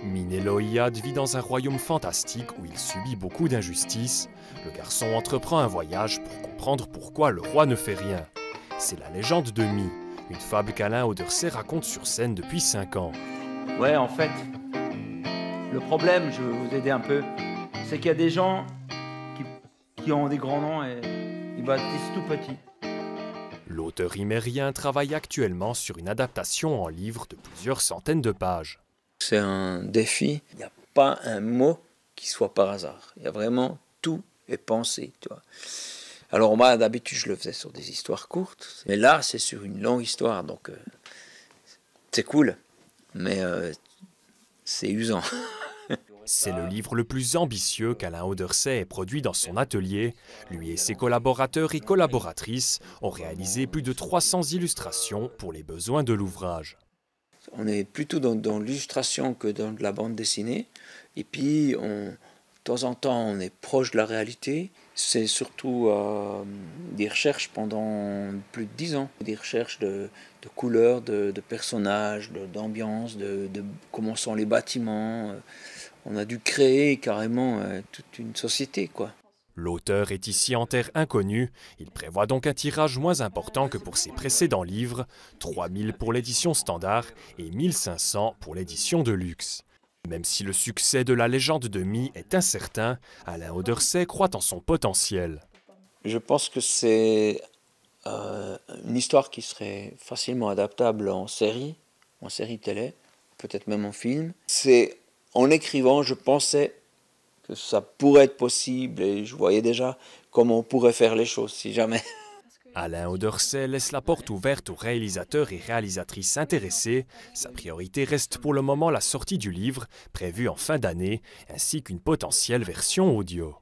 Mineloïad vit dans un royaume fantastique où il subit beaucoup d'injustices. Le garçon entreprend un voyage pour comprendre pourquoi le roi ne fait rien. C'est la légende de Mi, une fable qu'Alain Auderset raconte sur scène depuis 5 ans. Ouais, en fait, le problème, je vais vous aider un peu, c'est qu'il y a des gens qui ont des grands noms et ils baptisent tout petit. L'auteur imérien travaille actuellement sur une adaptation en livre de plusieurs centaines de pages. C'est un défi. Il n'y a pas un mot qui soit par hasard. Il y a vraiment tout est pensé, tu vois. Alors moi, d'habitude, je le faisais sur des histoires courtes. Mais là, c'est sur une longue histoire. Donc, c'est cool. Mais c'est usant. C'est le livre le plus ambitieux qu'Alain Auderset ait produit dans son atelier. Lui et ses collaborateurs et collaboratrices ont réalisé plus de 300 illustrations pour les besoins de l'ouvrage. On est plutôt dans l'illustration que dans de la bande dessinée. Et puis, de temps en temps, on est proche de la réalité. C'est surtout des recherches pendant plus de 10 ans. Des recherches de couleurs, de personnages, d'ambiance, de comment sont les bâtiments. On a dû créer carrément toute une société, quoi. L'auteur est ici en terre inconnue. Il prévoit donc un tirage moins important que pour ses précédents livres, 3000 pour l'édition standard et 1500 pour l'édition de luxe. Même si le succès de la légende de Mi est incertain, Alain Auderset croit en son potentiel. Je pense que c'est une histoire qui serait facilement adaptable en série télé, peut-être même en film. C'est en écrivant, je pensais que ça pourrait être possible et je voyais déjà comment on pourrait faire les choses si jamais. Alain Auderset laisse la porte ouverte aux réalisateurs et réalisatrices intéressés. Sa priorité reste pour le moment la sortie du livre, prévue en fin d'année, ainsi qu'une potentielle version audio.